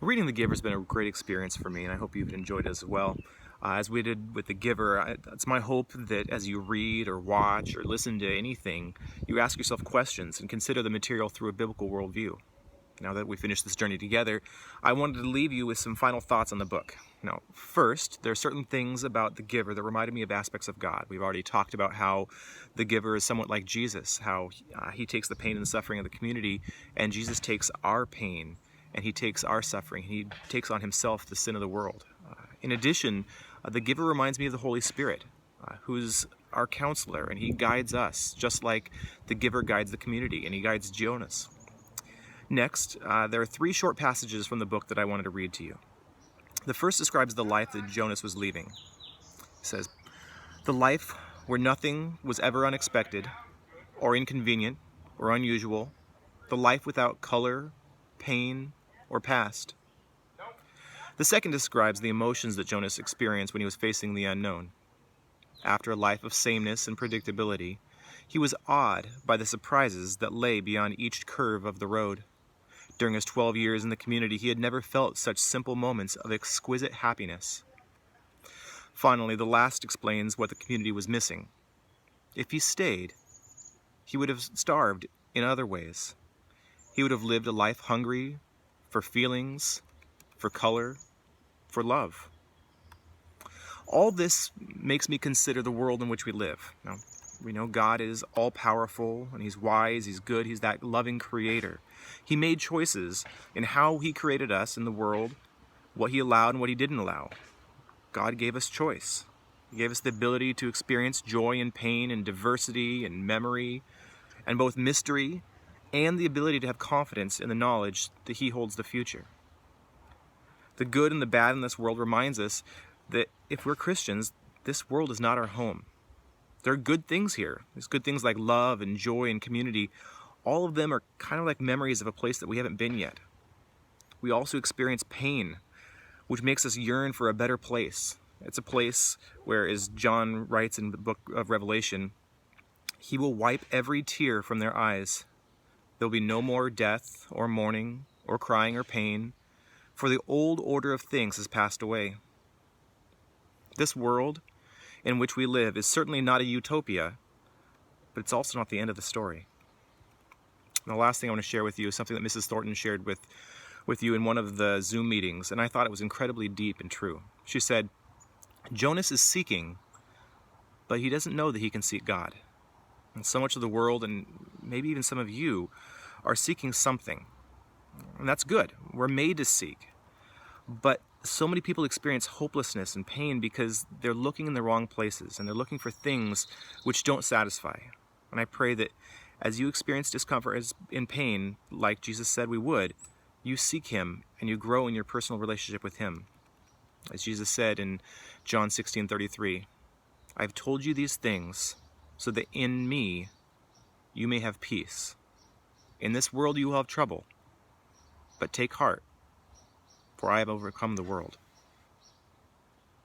Reading The Giver has been a great experience for me, and I hope you've enjoyed it as well. As we did with The Giver, it's my hope that as you read or watch or listen to anything, you ask yourself questions and consider the material through a biblical worldview. Now that we finished this journey together, I wanted to leave you with some final thoughts on the book. Now, first, there are certain things about The Giver that reminded me of aspects of God. We've already talked about how The Giver is somewhat like Jesus, how he takes the pain and the suffering of the community, and Jesus takes our pain and he takes our suffering. He takes on himself the sin of the world. In addition, The Giver reminds me of the Holy Spirit, who's our counselor, and he guides us, just like The Giver guides the community, and he guides Jonas. Next, there are 3 short passages from the book that I wanted to read to you. The first describes the life that Jonas was leaving. It says, "The life where nothing was ever unexpected, or inconvenient, or unusual, the life without color, pain, or past." The second describes the emotions that Jonas experienced when he was facing the unknown. After a life of sameness and predictability, he was awed by the surprises that lay beyond each curve of the road. During his 12 years in the community, he had never felt such simple moments of exquisite happiness. Finally, the last explains what the community was missing. If he stayed, he would have starved in other ways. He would have lived a life hungry for feelings, for color, for love. All this makes me consider the world in which we live. Now, we know God is all-powerful, and he's wise, he's good, he's that loving creator. He made choices in how he created us in the world, what he allowed and what he didn't allow. God gave us choice. He gave us the ability to experience joy and pain and diversity and memory and both mystery and the ability to have confidence in the knowledge that he holds the future. The good and the bad in this world reminds us that if we're Christians, this world is not our home. There are good things here. There's good things like love and joy and community. All of them are kind of like memories of a place that we haven't been yet. We also experience pain, which makes us yearn for a better place. It's a place where, as John writes in the book of Revelation, he will wipe every tear from their eyes. There will be no more death or mourning or crying or pain, for the old order of things has passed away. This world in which we live is certainly not a utopia, but it's also not the end of the story. And the last thing I want to share with you is something that Mrs. Thornton shared with you in one of the Zoom meetings, and I thought it was incredibly deep and true. She said, "Jonas is seeking, but he doesn't know that he can seek God. And so much of the world, and maybe even some of you, are seeking something. And that's good. We're made to seek. But so many people experience hopelessness and pain because they're looking in the wrong places, and they're looking for things which don't satisfy. And I pray that as you experience discomfort and pain, like Jesus said we would, you seek him and you grow in your personal relationship with him. As Jesus said in John 16:33, "I've told you these things so that in me you may have peace. In this world you will have trouble, but take heart, for I have overcome the world."